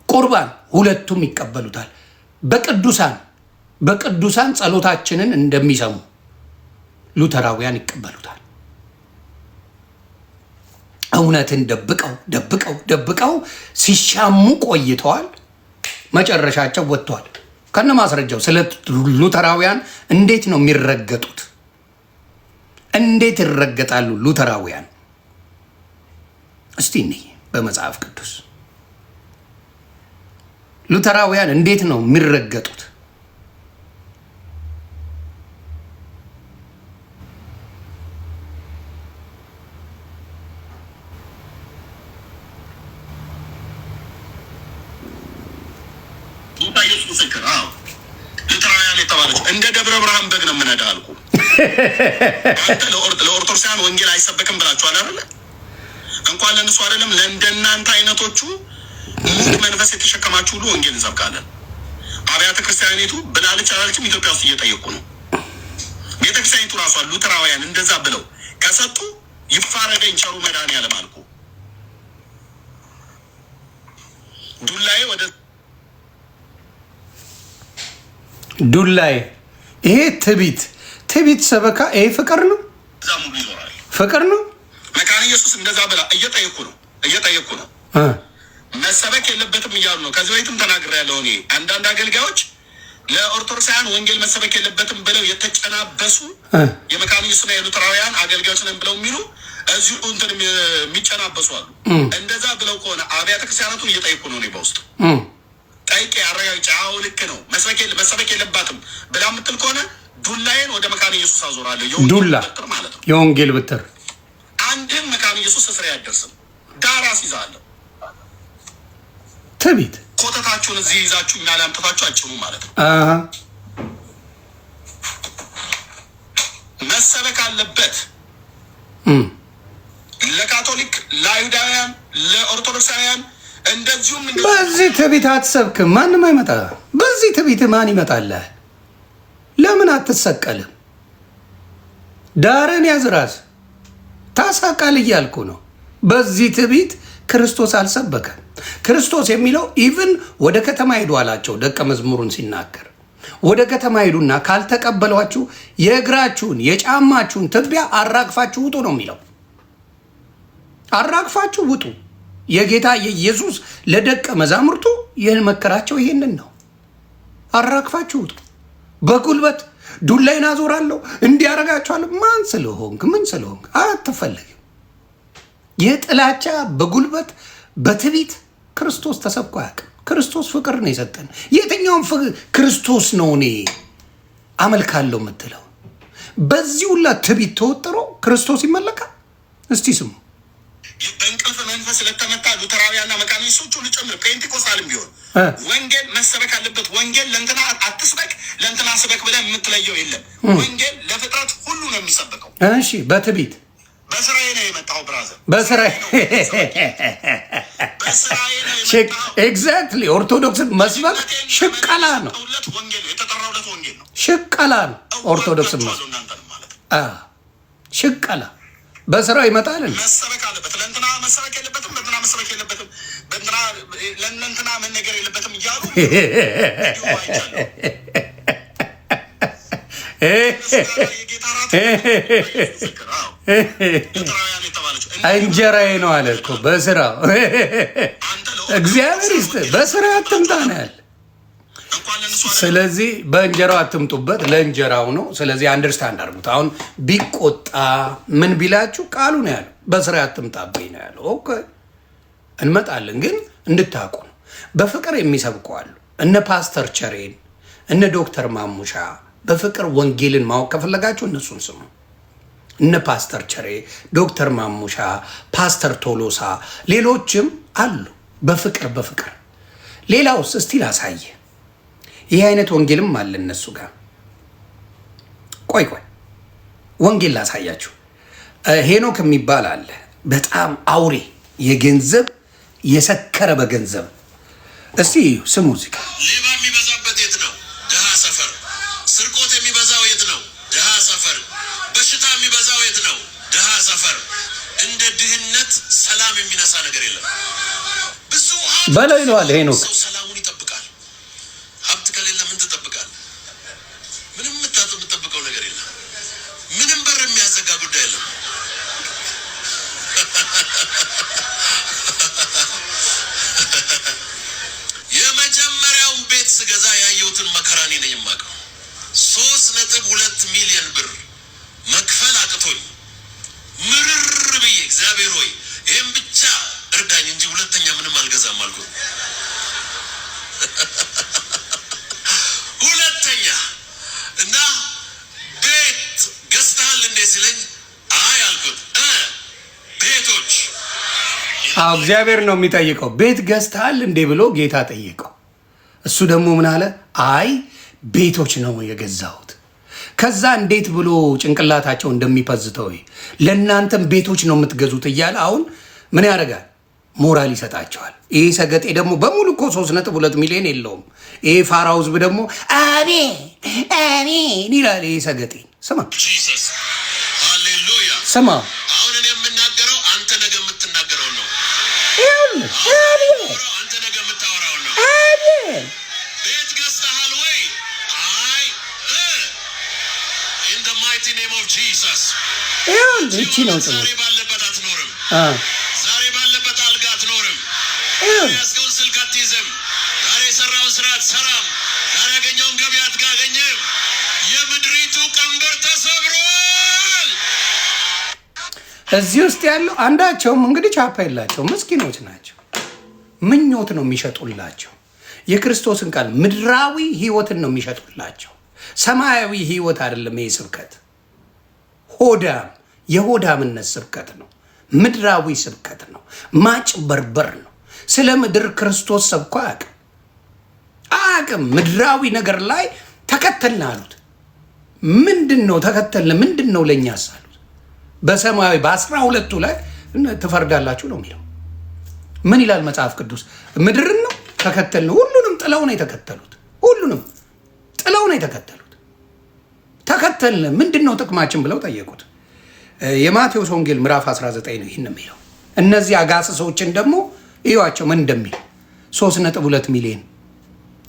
ቁርባን ሁለቱም ይቀበሉታል። በቅዱሳን ጸሎታችንን እንደሚሰሙ ሉተራውያን ይቀበሉታል። እውነትን ደብቀው ሲሻሙ ቆይተዋል። መጨረሻቸው ወጥተዋል ከነ ማስረጃው። ስለ ሉተራውያን እንዴት ነው የሚረገጡት? እንዴት ይረገጣሉ ሉተራውያን? እስቲ እንይ በመጽሐፍ ቅዱስ ሉተራውያን እንዴት ነው የሚረገጡት? ሉተራውያን የተባለች እንደ ደብረ ብርሃን በግ ነው የምነዳ አልኩ። አንተ ለኦርቶዶክሳውያን ወንጌል አይሰበክም ብላችኋል አይደለ? እንኳን ለእነሱ አይደለም ለእንደናንተ አይነቶቹ ሙሉ መንፈስ የተሸከማችሁ ሁሉ ወንጌል እንሰብካለን። አብያተ ክርስቲያኒቱ ብላለች አላለችም ኢትዮጵያ ውስጥ እየጠየቁ ነው። ቤተክርስቲያኒቱ ራሷ ሉተራውያን እንደዛ ብለው ከሰጡ ይፋረደኝ ቸሩ መድኃኔዓለም አልኩ። ዱላዬ ወደ ዱላዬ ይሄ ትቢት ሰበካ ይሄ ፍቅር ነው። እዛ ሙሉ ይዞራል ፍቅር ነው። መካነ ኢየሱስ እንደዛ ብላ እየጠየቁ ነው መሰበክ የለበትም እያሉ ነው። ከዚህ በፊትም ተናግሬያለሁ። እኔ አንዳንድ አገልጋዮች ለኦርቶዶክሳውያን ወንጌል መሰበክ የለበትም ብለው የተጨናበሱ የመካነ ኢየሱስና የሉተራውያን አገልጋዮች ነን ብለው የሚሉ እዚሁ እንትን የሚጨናበሱ አሉ። እንደዛ ብለው ከሆነ አብያተ ክርስቲያናቱን እየጠየቁ ነው። እኔ በውስጥ ጠይቄ አረጋግጬ አዎ ልክ ነው መሰበክ የለባትም ብላ የምትል ከሆነ ዱላዬን ወደ መካነ ኢየሱስ አዞራለሁ። ዱላ ማለት ነው የወንጌል ብትር አንድም መካነ ኢየሱስ እስር አያደርስም። ዳር አስይዛለሁ። ትቢት ኮተታችሁን እዚህ ይዛችሁ እኛ ላይ አምጥታችሁ አጭኑ ማለት ነው። መሰበክ አለበት ለካቶሊክ፣ ለአይሁዳውያን፣ ለኦርቶዶክሳውያን እንደዚሁም በዚህ ትቢት አትሰብክም። ማንም አይመጣ። በዚህ ትቢት ማን ይመጣልህ? ለምን አትሰቀልም? ዳርን ያዝ ራስ ታሳቃል እያልኩ ነው። በዚህ ትቢት ክርስቶስ አልሰበከም። ክርስቶስ የሚለው ኢቭን ወደ ከተማ ሄዱ አላቸው ደቀ መዝሙሩን ሲናገር፣ ወደ ከተማ ሄዱና ካልተቀበሏችሁ የእግራችሁን የጫማችሁን ትቢያ አራግፋችሁ ውጡ ነው የሚለው። አራግፋችሁ ውጡ። የጌታ የኢየሱስ ለደቀ መዛሙርቱ የመከራቸው ይሄንን ነው። አራግፋችሁ ውጡ። በጉልበት ዱላይን አዞራለሁ እንዲያረጋችኋለሁ። ማን ስለሆንክ ምን ስለሆንክ አትፈልግም። የጥላቻ በጉልበት በትቢት ክርስቶስ ተሰብኮ አያውቅም። ክርስቶስ ፍቅር ነው የሰጠን። የትኛውም ክርስቶስ ነው እኔ አመልካለሁ የምትለው። በዚህ ሁላ ትቢት ተወጥሮ ክርስቶስ ይመለካል? እስቲ ስሙ። በእንቅልፍ መንፈስ ለተመታ ሉተራውያንና መካነ ኢየሱሶች ሁሉ ጨምር ፔንቴኮስታልም ቢሆን ወንጌል መሰበክ አለበት። ወንጌል ለእንትና አትስበክ ለእንትና ስበክ ብለህ የምትለየው የለም። ወንጌል ለፍጥረት ሁሉ ነው የሚሰበከው። እሺ በትቢት በስራዬ ነው የመጣው ብራዘር፣ በስራዬ ኤግዛክትሊ። ኦርቶዶክስን መስበክ ሽቀላ ነው፣ ሽቀላ ነው። ኦርቶዶክስን መስበክ ሽቀላ በስራው ይመጣል። መሰበክ አለበት። ለእንትና መሰበክ የለበትም፣ ለእንትና መሰበክ የለበትም፣ ለእንትና መነገር የለበትም እያሉ እንጀራዬ ነው አለ እኮ በስራው። እግዚአብሔር ይስጥ። በስራ አትምጣ ነው ያለ። ስለዚህ በእንጀራው አትምጡበት፣ ለእንጀራው ነው። ስለዚህ አንደርስታንድ አድርጉት። አሁን ቢቆጣ ምን ቢላችሁ ቃሉ ነው ያለው። በስራ አትምጣብኝ ነው ያለው። ኦኬ እንመጣለን፣ ግን እንድታውቁ ነው። በፍቅር የሚሰብኩ አሉ። እነ ፓስተር ቸሬን እነ ዶክተር ማሙሻ በፍቅር ወንጌልን ማወቅ ከፈለጋችሁ እነሱን ስሙ። እነ ፓስተር ቸሬ፣ ዶክተር ማሙሻ፣ ፓስተር ቶሎሳ፣ ሌሎችም አሉ በፍቅር። ሌላውስ እስቲ ላሳየ። ይህ አይነት ወንጌልም አለ እነሱ ጋር። ቆይ ወንጌል ላሳያችሁ። ሄኖክ የሚባል አለ። በጣም አውሬ የገንዘብ የሰከረ በገንዘብ። እስቲ ስሙ። እዚህ ሌባ የሚበዛበት የት ነው? ድሃ ሰፈር። ስርቆት የሚበዛው የት ነው? ድሃ ሰፈር። በሽታ የሚበዛው የት ነው? ድሃ ሰፈር። እንደ ድህነት ሰላም የሚነሳ ነገር የለም። ብዙ በለው ይለዋል ሄኖክ። ሰላሙን ይጠብቃል። ሀብት ከሌለ ምን ትጠብቃለህ? ምንም የምትጠብቀው ነገር የለም። ምንም በር የሚያዘጋ ጉዳይ የለም። የመጀመሪያውን ቤት ስገዛ ያየሁትን መከራኔ ነኝ የማውቀው። 3.2 ሚሊዮን ብር መክፈል አቅቶኝ ምርር ብዬ እግዚአብሔር ሆይ ይህም ብቻ እርዳኝ እንጂ ሁለተኛ ምንም አልገዛም አልኩ። ሲለኝ አይ አልኩት ቤቶች። አዎ እግዚአብሔር ነው የሚጠይቀው። ቤት ገዝተሃል እንዴ ብሎ ጌታ ጠየቀው። እሱ ደግሞ ምን አለ? አይ ቤቶች ነው የገዛሁት። ከዛ እንዴት ብሎ ጭንቅላታቸው እንደሚፈዝተው ለእናንተም ቤቶች ነው የምትገዙት እያለ አሁን ምን ያደርጋል? ሞራል ይሰጣቸዋል። ይህ ሰገጤ ደግሞ በሙሉ እኮ 3.2 ሚሊዮን የለውም። ይህ ፋራው ህዝብ ደግሞ አሜን አሜን ይላል። ይህ ሰገጤ ስማ ሃሌሉያ ስማ። አሁን እኔ የምናገረው አንተ ነገ የምትናገረው ነው። አንተ ነገ የምታወራው ነው። ቤት ገዝተሃል ወይ? አይ in the mighty name of Jesus እቺ ነው ዛሬ ባለበት አትኖርም። ዛሬ ባለበት አልጋ አትኖርም። ያስከውን ስልክ አትይዝም። ዛሬ የሰራውን ስራ አትሰራም። ዛሬ ያገኘውን ገቢ አትጋገኝም። የምድሪቱ ቀንበር ተሰብሯል። እዚህ ውስጥ ያለው አንዳቸውም እንግዲህ ቻፓ የላቸው ምስኪኖች ናቸው። ምኞት ነው የሚሸጡላቸው። የክርስቶስን ቃል ምድራዊ ህይወትን ነው የሚሸጡላቸው። ሰማያዊ ህይወት አይደለም። ይህ ስብከት ሆዳም የሆዳምነት ስብከት ነው። ምድራዊ ስብከት ነው። ማጭበርበር ነው። ስለ ምድር ክርስቶስ ሰብኮ አያውቅም። ምድራዊ ነገር ላይ ተከተልን አሉት። ምንድን ነው ተከተልን? ምንድን ነው ለእኛ አሉት? በሰማያዊ በ12ቱ ላይ ትፈርዳላችሁ ነው የሚለው። ምን ይላል መጽሐፍ ቅዱስ? ምድርን ነው ተከተልን። ሁሉንም ጥለው ነው የተከተሉት። ሁሉንም ጥለው ነው የተከተሉት። ተከተልን ምንድን ነው ጥቅማችን ብለው ጠየቁት። የማቴዎስ ወንጌል ምዕራፍ 19 ነው ይህን የሚለው። እነዚህ አጋስሶችን ደግሞ እዩዋቸው ምን እንደሚል 3.2 ሚሊዮን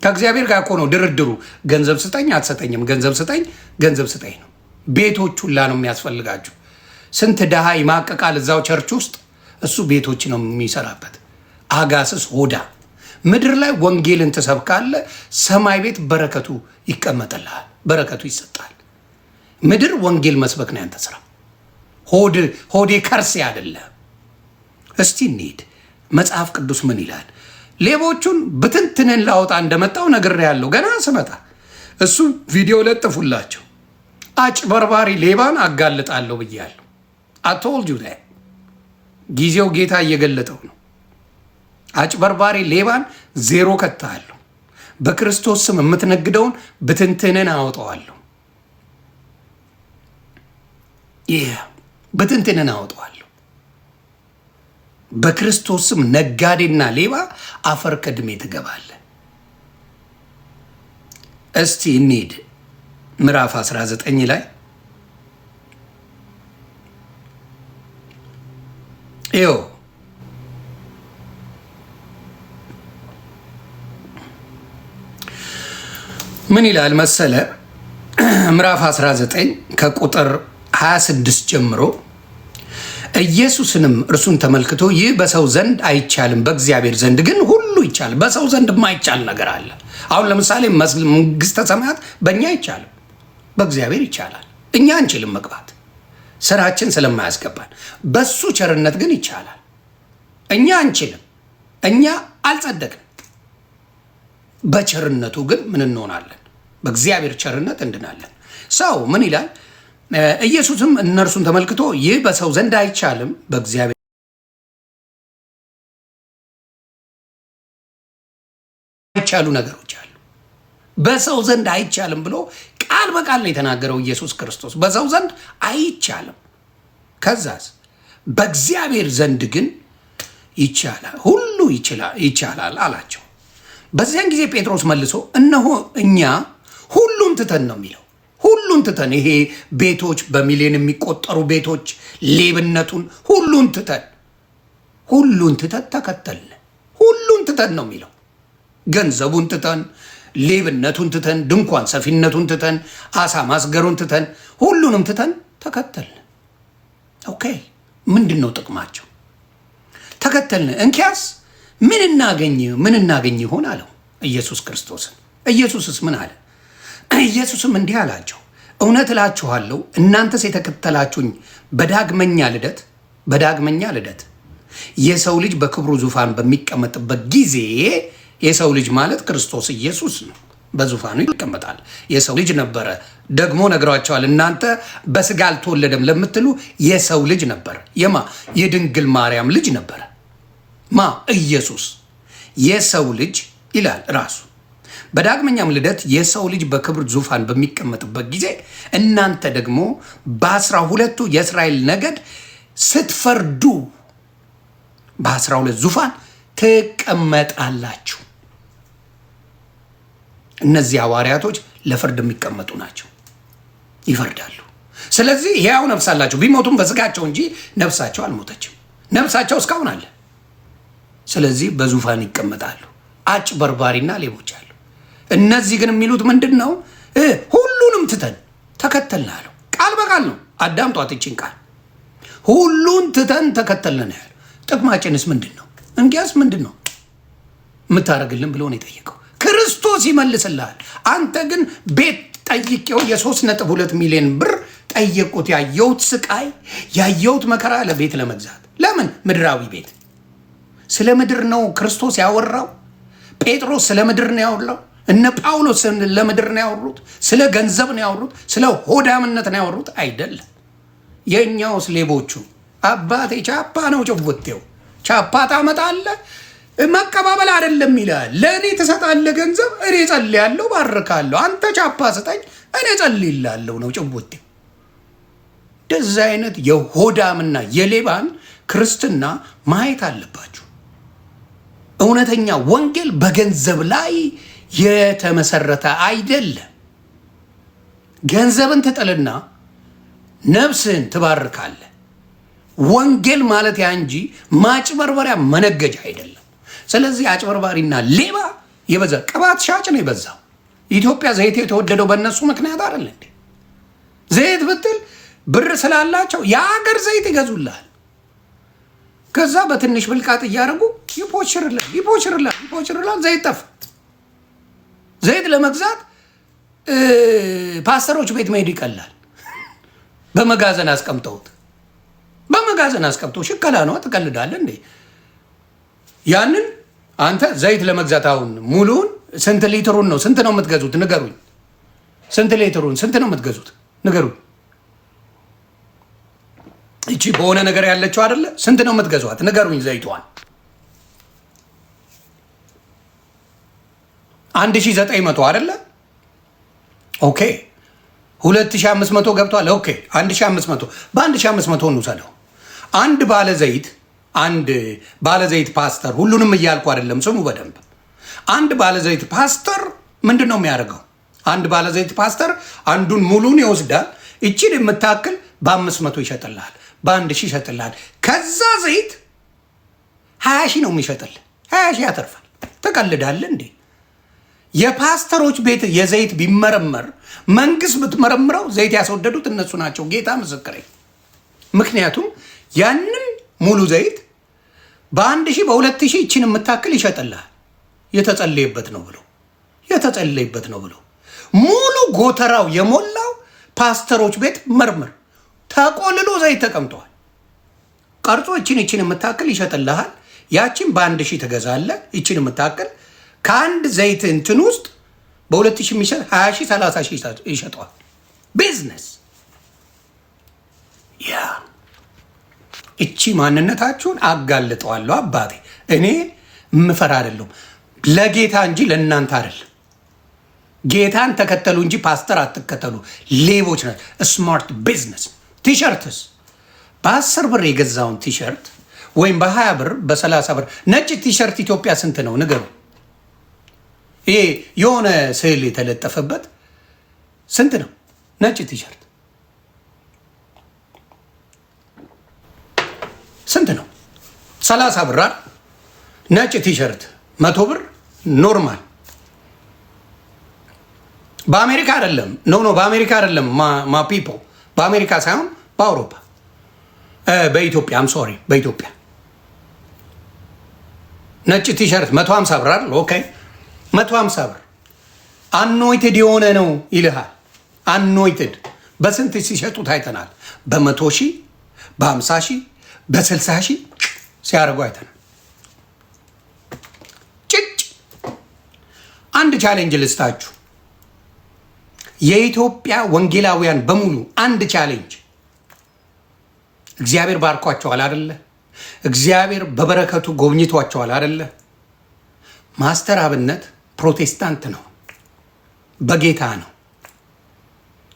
ከእግዚአብሔር ጋር እኮ ነው ድርድሩ። ገንዘብ ስጠኝ አትሰጠኝም፣ ገንዘብ ስጠኝ ገንዘብ ስጠኝ ነው። ቤቶች ሁላ ነው የሚያስፈልጋችሁ። ስንት ድሃ ይማቀቃል እዛው ቸርች ውስጥ። እሱ ቤቶች ነው የሚሰራበት። አጋስስ ሆዳ። ምድር ላይ ወንጌልን ትሰብካለ፣ ሰማይ ቤት በረከቱ ይቀመጥልሃል፣ በረከቱ ይሰጣል። ምድር ወንጌል መስበክ ነው ያንተ ስራ። ሆዴ ከርሴ አይደለም። እስቲ እንሂድ መጽሐፍ ቅዱስ ምን ይላል? ሌቦቹን ብትንትንን ላወጣ እንደመጣው ነግሬያለሁ። ገና ስመጣ እሱ ቪዲዮ ለጥፉላቸው። አጭበርባሪ ሌባን አጋልጣለሁ ብያለሁ። አቶልድ ዩ ዳት። ጊዜው ጌታ እየገለጠው ነው። አጭበርባሪ ሌባን ዜሮ ከታለሁ። በክርስቶስ ስም የምትነግደውን ብትንትንን አወጣዋለሁ። ብትንትንን አወጣዋለሁ። በክርስቶስ ስም ነጋዴና ሌባ አፈር ከድሜ ትገባለህ። እስቲ እንሂድ ምዕራፍ 19 ላይ ይኸው ምን ይላል መሰለ? ምዕራፍ 19 ከቁጥር 26 ጀምሮ ኢየሱስንም እርሱን ተመልክቶ ይህ በሰው ዘንድ አይቻልም፣ በእግዚአብሔር ዘንድ ግን ሁሉ ይቻላል። በሰው ዘንድ የማይቻል ነገር አለ። አሁን ለምሳሌ መንግስተ ሰማያት በእኛ አይቻልም፣ በእግዚአብሔር ይቻላል። እኛ አንችልም መግባት ስራችን ስለማያስገባን፣ በሱ ቸርነት ግን ይቻላል። እኛ አንችልም፣ እኛ አልጸደቅም። በቸርነቱ ግን ምን እንሆናለን? በእግዚአብሔር ቸርነት እንድናለን። ሰው ምን ይላል? ኢየሱስም እነርሱን ተመልክቶ ይህ በሰው ዘንድ አይቻልም፣ በእግዚአብሔር አይቻሉ ነገሮች አሉ። በሰው ዘንድ አይቻልም ብሎ ቃል በቃል ነው የተናገረው ኢየሱስ ክርስቶስ። በሰው ዘንድ አይቻልም፣ ከዛስ በእግዚአብሔር ዘንድ ግን ይቻላል፣ ሁሉ ይቻላል አላቸው። በዚያን ጊዜ ጴጥሮስ መልሶ እነሆ እኛ ሁሉን ትተን ነው የሚለው። ሁሉን ትተን፣ ይሄ ቤቶች በሚሊዮን የሚቆጠሩ ቤቶች፣ ሌብነቱን ሁሉን ትተን ተከተልን። ሁሉን ትተን ነው የሚለው። ገንዘቡን ትተን፣ ሌብነቱን ትተን፣ ድንኳን ሰፊነቱን ትተን፣ አሳ ማስገሩን ትተን፣ ሁሉንም ትተን ተከተልን። ኦኬ፣ ምንድን ነው ጥቅማቸው? ተከተልን። እንኪያስ ምን እናገኝ ይሆን አለው ኢየሱስ ክርስቶስን። ኢየሱስስ ምን አለ? ኢየሱስም እንዲህ አላቸው፣ እውነት እላችኋለሁ እናንተስ የተከተላችሁኝ በዳግመኛ ልደት የሰው ልጅ በክብሩ ዙፋን በሚቀመጥበት ጊዜ፣ የሰው ልጅ ማለት ክርስቶስ ኢየሱስ ነው። በዙፋኑ ይቀመጣል። የሰው ልጅ ነበረ። ደግሞ ነግሯቸዋል። እናንተ በስጋ አልተወለደም ለምትሉ የሰው ልጅ ነበረ። የድንግል ማርያም ልጅ ነበረ። ኢየሱስ የሰው ልጅ ይላል ራሱ። በዳግመኛም ልደት የሰው ልጅ በክብር ዙፋን በሚቀመጥበት ጊዜ እናንተ ደግሞ በ12ቱ የእስራኤል ነገድ ስትፈርዱ በ12 ዙፋን ትቀመጣላችሁ። እነዚህ ሐዋርያቶች ለፍርድ የሚቀመጡ ናቸው፣ ይፈርዳሉ። ስለዚህ ሕያው ነፍስ አላቸው። ቢሞቱም በስጋቸው እንጂ ነፍሳቸው አልሞተችም። ነፍሳቸው እስካሁን አለ። ስለዚህ በዙፋን ይቀመጣሉ። አጭበርባሪና ሌቦች አሉ። እነዚህ ግን የሚሉት ምንድን ነው? ሁሉንም ትተን ተከተልን አለው። ቃል በቃል ነው። አዳምጧት ይችን ቃል። ሁሉን ትተን ተከተልን ያለው። ጥቅማችንስ ምንድን ነው? እንዲያስ ምንድን ነው የምታደርግልን ብሎ ነው የጠየቀው። ክርስቶስ ይመልስልሃል። አንተ ግን ቤት ጠይቄው የ3.2 ሚሊዮን ብር ጠየቁት። ያየሁት ስቃይ ያየሁት መከራ ለቤት ለመግዛት። ለምን? ምድራዊ ቤት። ስለ ምድር ነው ክርስቶስ ያወራው። ጴጥሮስ ስለ ምድር ነው ያወራው። እነ ጳውሎስ ለምድር ነው ያወሩት። ስለ ገንዘብ ነው ያወሩት። ስለ ሆዳምነት ነው ያወሩት አይደለም። የእኛውስ ሌቦቹ አባቴ ቻፓ ነው ጭውቴው። ቻፓ ታመጣለህ መቀባበል አይደለም ይላል። ለእኔ ትሰጣለህ ገንዘብ፣ እኔ ጸልያለሁ ባርካለሁ። አንተ ቻፓ ስጠኝ፣ እኔ ጸልይላለሁ ነው ጭውቴው። እንደዚህ አይነት የሆዳምና የሌባን ክርስትና ማየት አለባችሁ። እውነተኛ ወንጌል በገንዘብ ላይ የተመሰረተ አይደለም። ገንዘብን ትጥልና ነፍስህን ትባርካለህ። ወንጌል ማለት ያ እንጂ ማጭበርበሪያ መነገጃ አይደለም። ስለዚህ አጭበርባሪና ሌባ የበዛ ቅባት ሻጭ ነው የበዛው። ኢትዮጵያ ዘይት የተወደደው በእነሱ ምክንያት አይደል እንዴ? ዘይት ብትል ብር ስላላቸው የአገር ዘይት ይገዙልሃል። ከዛ በትንሽ ብልቃጥ እያደረጉ ይፖችርላል። ዘይት ጠፋ። ዘይት ለመግዛት ፓስተሮች ቤት መሄድ ይቀላል። በመጋዘን አስቀምጠው ሽከላ ነው። ትቀልዳለህ እንዴ? ያንን አንተ ዘይት ለመግዛት አሁን ሙሉውን ስንት ሊትሩን ነው? ስንት ነው የምትገዙት? ንገሩኝ። ስንት ሊትሩን ስንት ነው የምትገዙት? ንገሩኝ። እቺ በሆነ ነገር ያለችው አይደለ? ስንት ነው የምትገዟት? ንገሩኝ። ዘይቷን 1900 አይደለ? ኦኬ 2500 ገብቷል። ኦኬ 1500 በ1500 እንውሰደው። አንድ ባለዘይት ፓስተር፣ ሁሉንም እያልኩ አይደለም፣ ስሙ በደንብ። አንድ ባለዘይት ፓስተር ምንድን ነው የሚያደርገው? አንድ ባለዘይት ፓስተር አንዱን ሙሉን ይወስዳል። እቺን የምታክል በ500 ይሸጥልሃል፣ በ1000 ይሸጥልሃል። ከዛ ዘይት 20 ሺህ ነው የሚሸጥልህ። 20 ሺህ ያተርፋል። ትቀልዳለህ እንዴ? የፓስተሮች ቤት የዘይት ቢመረመር መንግስት ብትመረምረው ዘይት ያስወደዱት እነሱ ናቸው። ጌታ ምስክሬ። ምክንያቱም ያንን ሙሉ ዘይት በ1000 በ2000 ይችን የምታክል ይሸጥልሃል። የተጸለየበት ነው ብሎ ሙሉ ጎተራው የሞላው ፓስተሮች ቤት መርምር። ተቆልሎ ዘይት ተቀምጠዋል። ቀርጾ ይችን የምታክል ይሸጥልሃል። ያችን በ1000 ትገዛለህ። ይችን የምታክል ከአንድ ዘይት እንትን ውስጥ በ2000 የሚሸጥ 20 ሺህ 30 ሺህ ይሸጠዋል። ቢዝነስ ያ እቺ ማንነታችሁን አጋልጠዋለሁ። አባቴ እኔ ምፈራ አይደለሁም፣ ለጌታ እንጂ ለእናንተ አይደለም። ጌታን ተከተሉ እንጂ ፓስተር አትከተሉ። ሌቦች ናቸው። ስማርት ቢዝነስ። ቲሸርትስ በ10 ብር የገዛውን ቲሸርት ወይም በ20 ብር በ30 ብር ነጭ ቲሸርት ኢትዮጵያ ስንት ነው ንገሩ? ይሄ የሆነ ስዕል የተለጠፈበት ስንት ነው? ነጭ ቲሸርት ስንት ነው? 30 ብር። ነጭ ቲሸርት 100 ብር ኖርማል። በአሜሪካ አይደለም። በአሜሪካ አይደለም። ፒፖ በአሜሪካ ሳይሆን በአውሮፓ በኢትዮጵያ ሶሪ በኢትዮጵያ ነጭ ቲሸርት 150 ብር አይደል? ኦኬ 150 ብር አኖይትድ የሆነ ነው ይልሃል። አኖይትድ በስንት ሲሸጡት አይተናል። በ100 ሺህ በ50 ሺህ በ60 ሺህ ሲያደርጉ አይተናል። ጭጭ አንድ ቻሌንጅ ልስታችሁ። የኢትዮጵያ ወንጌላውያን በሙሉ አንድ ቻሌንጅ። እግዚአብሔር ባርኳቸዋል አይደለ? እግዚአብሔር በበረከቱ ጎብኝቷቸዋል አይደለ? ማስተር አብነት ፕሮቴስታንት ነው፣ በጌታ ነው።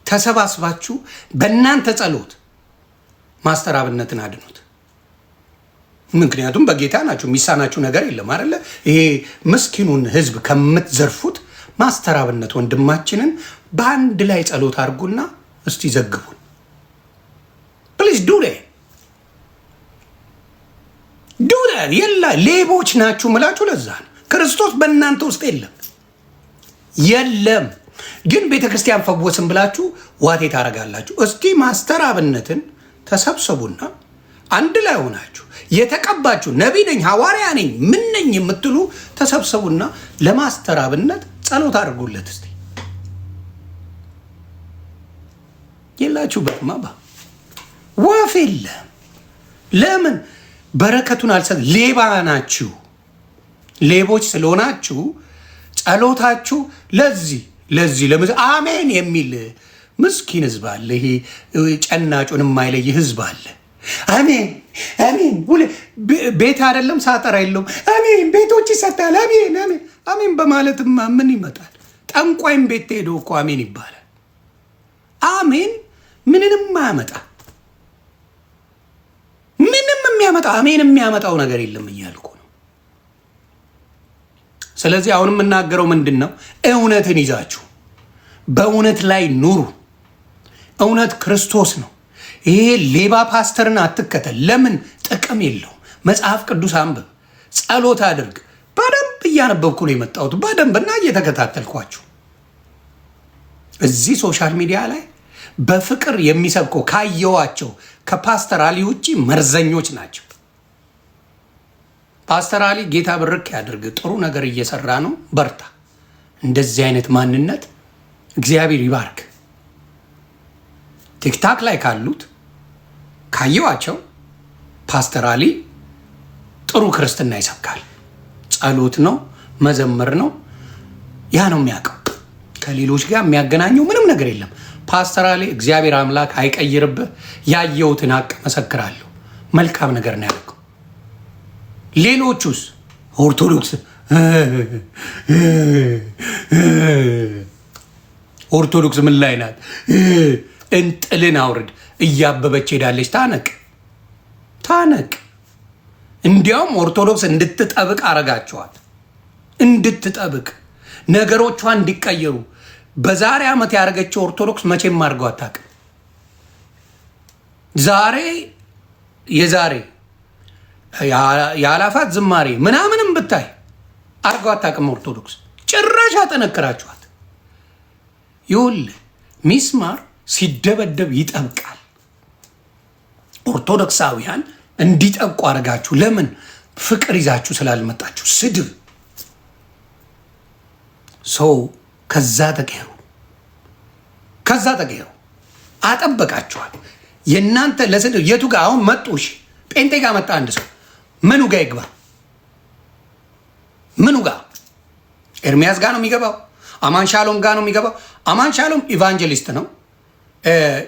ተሰባስባችሁ በእናንተ ጸሎት ማስተር አብነትን አድኑት። ምክንያቱም በጌታ ናችሁ፣ የሚሳናችሁ ነገር የለም አይደለ? ይሄ ምስኪኑን ህዝብ ከምትዘርፉት ማስተር አብነት ወንድማችንን በአንድ ላይ ጸሎት አድርጉና እስቲ ዘግቡን ፕሊዝ። ዱረ የላ ሌቦች ናችሁ ምላችሁ። ለዛ ነው ክርስቶስ በእናንተ ውስጥ የለም። ግን ቤተ ክርስቲያን ፈወስን ብላችሁ ዋቴ ታረጋላችሁ። እስቲ ማስተር አብነትን ተሰብሰቡና አንድ ላይ ሆናችሁ የተቀባችሁ ነቢይ ነኝ ሐዋርያ ነኝ ምን ነኝ የምትሉ ተሰብሰቡና ለማስተር አብነት ጸሎት አድርጉለት። እስቲ የላችሁበት ማባ ወፍ የለም። ለምን በረከቱን አልሰጥ? ሌባ ናችሁ። ሌቦች ስለሆናችሁ ጸሎታችሁ ለዚህ አሜን የሚል ምስኪን ህዝብ አለ። ይሄ ጨናጩን የማይለይ ህዝብ አለ። አሜን አሜን ቤት አይደለም ሳጠራ የለውም። አሜን ቤቶች ይሰጣል። አሜን አሜን አሜን በማለትማ ምን ይመጣል? ጠንቋይም ቤት ሄዶ እኮ አሜን ይባላል። አሜን ምንንም አያመጣ፣ ምንም የሚያመጣ አሜን የሚያመጣው ነገር የለም እያልኩ ነው። ስለዚህ አሁን የምናገረው ምንድን ነው? እውነትን ይዛችሁ በእውነት ላይ ኑሩ። እውነት ክርስቶስ ነው። ይሄ ሌባ ፓስተርን አትከተል። ለምን? ጥቅም የለው። መጽሐፍ ቅዱስ አንብብ፣ ጸሎት አድርግ። በደንብ እያነበብኩ ነው የመጣሁት፣ በደንብና እየተከታተልኳችሁ። እዚህ ሶሻል ሚዲያ ላይ በፍቅር የሚሰብከው ካየዋቸው ከፓስተር አሊ ውጭ መርዘኞች ናቸው። ፓስተር አሊ ጌታ ብርክ ያድርግ፣ ጥሩ ነገር እየሰራ ነው፣ በርታ። እንደዚህ አይነት ማንነት እግዚአብሔር ይባርክ። ቲክታክ ላይ ካሉት ካየዋቸው ፓስተር አሊ ጥሩ ክርስትና ይሰብካል። ጸሎት ነው፣ መዘመር ነው፣ ያ ነው የሚያውቀው። ከሌሎች ጋር የሚያገናኘው ምንም ነገር የለም። ፓስተር አሊ እግዚአብሔር አምላክ አይቀይርብህ። ያየሁትን ሀቅ መሰክራለሁ። መልካም ነገር ነው ያደረገው። ሌሎቹስ ኦርቶዶክስ ምን ላይ ናት? እንጥልን አውርድ፣ እያበበች ሄዳለች። ታነቅ። እንዲያውም ኦርቶዶክስ እንድትጠብቅ አረጋቸዋል። እንድትጠብቅ ነገሮቿ እንዲቀየሩ። በዛሬ ዓመት ያደረገችው ኦርቶዶክስ መቼም አድርገው አታውቅም። የዛሬ የአላፋት ዝማሬ ምናምንም ብታይ አድርገው አታውቅም። ኦርቶዶክስ ጭራሽ አጠነክራችኋት። ይኸውልህ ሚስማር ሲደበደብ ይጠብቃል። ኦርቶዶክሳውያን እንዲጠብቁ አድርጋችሁ። ለምን? ፍቅር ይዛችሁ ስላልመጣችሁ። ስድብ ሰው ከዛ ተቀየሩ። አጠበቃችኋል። የእናንተ ለስድብ የቱ ጋር አሁን መጡ? እሺ ጴንጤ ጋር መጣ አንድ ሰው ምኑ ጋር ይግባ? ምኑ ጋር? ኤርሚያስ ጋር ነው የሚገባው? አማን ሻሎም ጋር ነው የሚገባው? አማን ሻሎም ኢቫንጀሊስት ነው።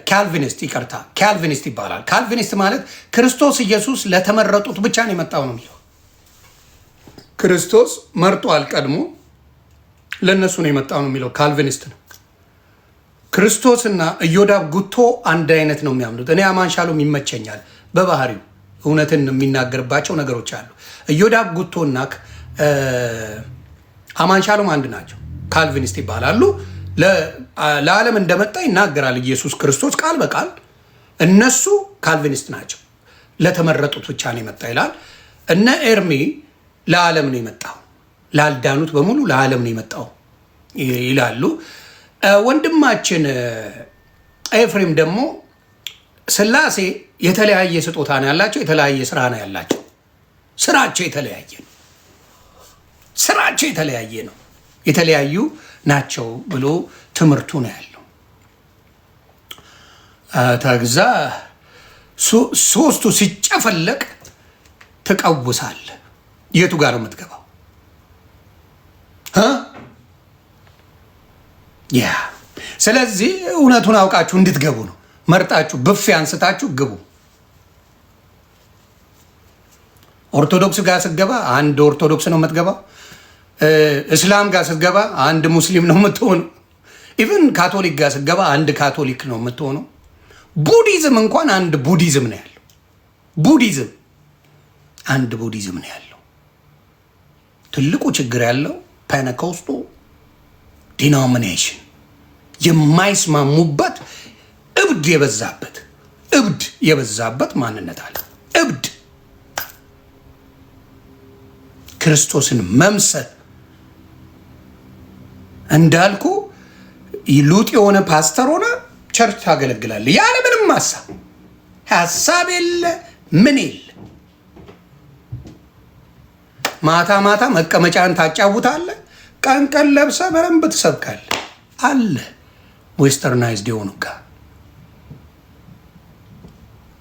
ካልቪኒስት ይባላል። ካልቪኒስት ማለት ክርስቶስ ኢየሱስ ለተመረጡት ብቻ ነው የመጣው ነው የሚለው። ክርስቶስ መርጧል፣ ቀድሞ ለእነሱ ነው የመጣው ነው የሚለው። ካልቪኒስት ነው። ክርስቶስና ኢዮዳብ ጉቶ አንድ አይነት ነው የሚያምኑት። እኔ አማን ሻሎም ይመቸኛል በባህሪው፣ እውነትን የሚናገርባቸው ነገሮች አሉ። ኢዮዳብ ጉቶና አማን ሻሎም አንድ ናቸው። ካልቪኒስት ይባላሉ። ለዓለም እንደመጣ ይናገራል ኢየሱስ ክርስቶስ ቃል በቃል። እነሱ ካልቪኒስት ናቸው። ለተመረጡት ብቻ ነው የመጣ ይላል። እነ ኤርሚ ለዓለም ነው የመጣው፣ ላልዳኑት በሙሉ ለዓለም ነው የመጣው ይላሉ። ወንድማችን ኤፍሬም ደግሞ ስላሴ የተለያየ ስጦታ ነው ያላቸው፣ የተለያየ ስራ ነው ያላቸው። ስራቸው የተለያየ ነው፣ የተለያዩ ናቸው ብሎ ትምህርቱ ነው ያለው። ተግዛ ሶስቱ ሲጨፈለቅ ትቀውሳል። የቱ ጋር ነው የምትገባው? ስለዚህ እውነቱን አውቃችሁ እንድትገቡ ነው። መርጣችሁ ብፌ አንስታችሁ ግቡ። ኦርቶዶክስ ጋር ስትገባ አንድ ኦርቶዶክስ ነው የምትገባው። እስላም ጋር ስትገባ አንድ ሙስሊም ነው የምትሆነው። ኢቨን ካቶሊክ ጋር ስትገባ አንድ ካቶሊክ ነው የምትሆነው። ቡዲዝም እንኳን አንድ ቡዲዝም ነው ያለው። ቡዲዝም አንድ ቡዲዝም ነው ያለው። ትልቁ ችግር ያለው ፔንቴኮስቱ ዲኖሚኔሽን የማይስማሙበት እብድ የበዛበት ማንነት አለ። እብድ ክርስቶስን መምሰል እንዳልኩ ሉጥ የሆነ ፓስተር ሆነ ቸርች ታገለግላለህ ያለ ምንም ሀሳብ የለ ምን የለ። ማታ ማታ መቀመጫን ታጫውታለህ፣ ቀን ቀን ለብሰህ በደንብ ትሰብካለህ አለ። ዌስተርናይዝድ የሆኑ ጋር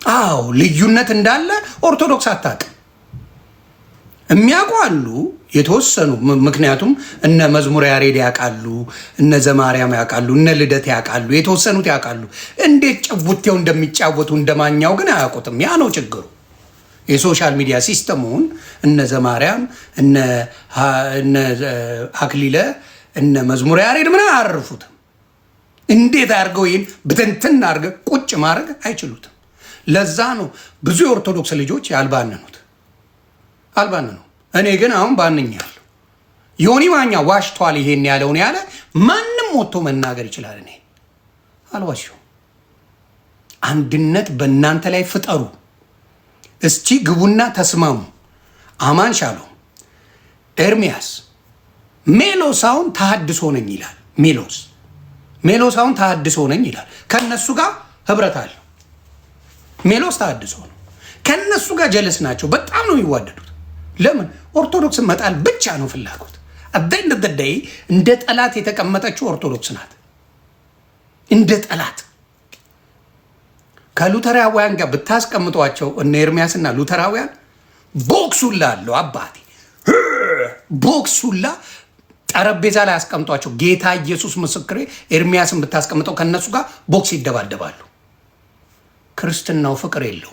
አዎ ልዩነት እንዳለ ኦርቶዶክስ አታውቅም። የሚያውቁ አሉ የተወሰኑ። ምክንያቱም እነ መዝሙረ ያሬድ ያውቃሉ፣ እነ ዘማርያም ያውቃሉ፣ እነ ልደት ያውቃሉ፣ የተወሰኑት ያውቃሉ። እንዴት ጭውቴው እንደሚጫወቱ እንደማኛው ግን አያውቁትም። ያ ነው ችግሩ። የሶሻል ሚዲያ ሲስተሙን እነ ዘማርያም እነ አክሊለ እነ መዝሙረ ያሬድ ምን አያርፉትም። እንዴት አድርገው ይህን ብትንትን አድርገው ቁጭ ማድረግ አይችሉትም። ለዛ ነው ብዙ የኦርቶዶክስ ልጆች ያልባነኑት። አልባነኑ። እኔ ግን አሁን ባንኛለሁ። ዮኒ ማኛ ዋሽቷል ይሄን ያለውን ያለ ማንም ወጥቶ መናገር ይችላል። እኔ አልዋሽው። አንድነት በእናንተ ላይ ፍጠሩ። እስቲ ግቡና ተስማሙ። አማን ሻሎ ኤርሚያስ ሜሎሳውን ተሐድሶ ነኝ ይላል። ሜሎሳውን ተሐድሶ ነኝ ይላል። ከነሱ ጋር ህብረት አለው። ሜሎስ ተሐድሶ ነው። ከነሱ ጋር ጀለስ ናቸው። በጣም ነው የሚዋደዱት። ለምን? ኦርቶዶክስን መጣል ብቻ ነው ፍላጎት። አደን ደደይ እንደ ጠላት የተቀመጠችው ኦርቶዶክስ ናት። እንደ ጠላት ከሉተራውያን ጋር ብታስቀምጧቸው እነ ኤርሚያስና ሉተራውያን ቦክሱላ አለው አባቴ ቦክሱላ ጠረጴዛ ላይ ያስቀምጧቸው። ጌታ ኢየሱስ ምስክሬ፣ ኤርሚያስን ብታስቀምጠው ከነሱ ጋር ቦክስ ይደባደባሉ። ክርስትናው ፍቅር የለው።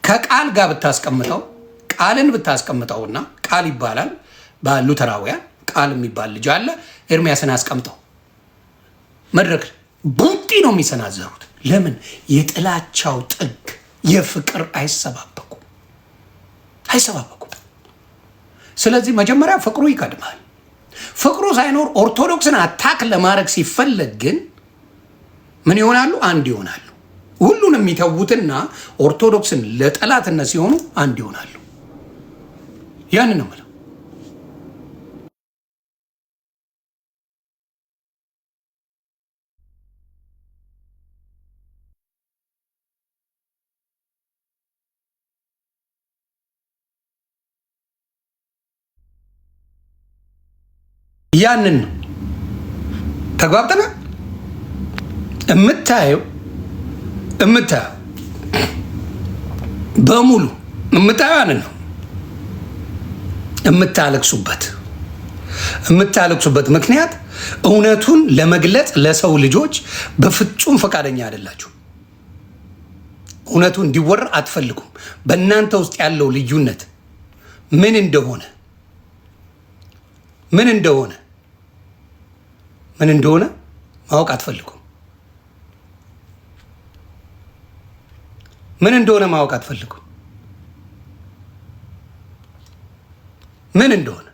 ከቃል ጋር ብታስቀምጠው ቃልን ብታስቀምጠውና ቃል ይባላል በሉተራውያን ቃል የሚባል ልጅ አለ። ኤርሚያስን አስቀምጠው መድረክ ቡጢ ነው የሚሰናዘሩት። ለምን? የጥላቻው ጥግ የፍቅር አይሰባበኩም። ስለዚህ መጀመሪያ ፍቅሩ ይቀድማል። ፍቅሩ ሳይኖር ኦርቶዶክስን አታክ ለማድረግ ሲፈለግ ግን ምን ይሆናሉ? አንድ ይሆናሉ። ሁሉንም የሚተዉትና ኦርቶዶክስን ለጠላትነት ሲሆኑ አንድ ይሆናሉ። ያን ነው ማለት። ያንን ነው ተግባብተና የምታየው በሙሉ የምታየው ያንን ነው። የምታለቅሱበት ምክንያት እውነቱን ለመግለጽ ለሰው ልጆች በፍጹም ፈቃደኛ አይደላችሁ። እውነቱ እንዲወራ አትፈልጉም። በእናንተ ውስጥ ያለው ልዩነት ምን እንደሆነ ማወቅ አትፈልጉም። ምን እንደሆነ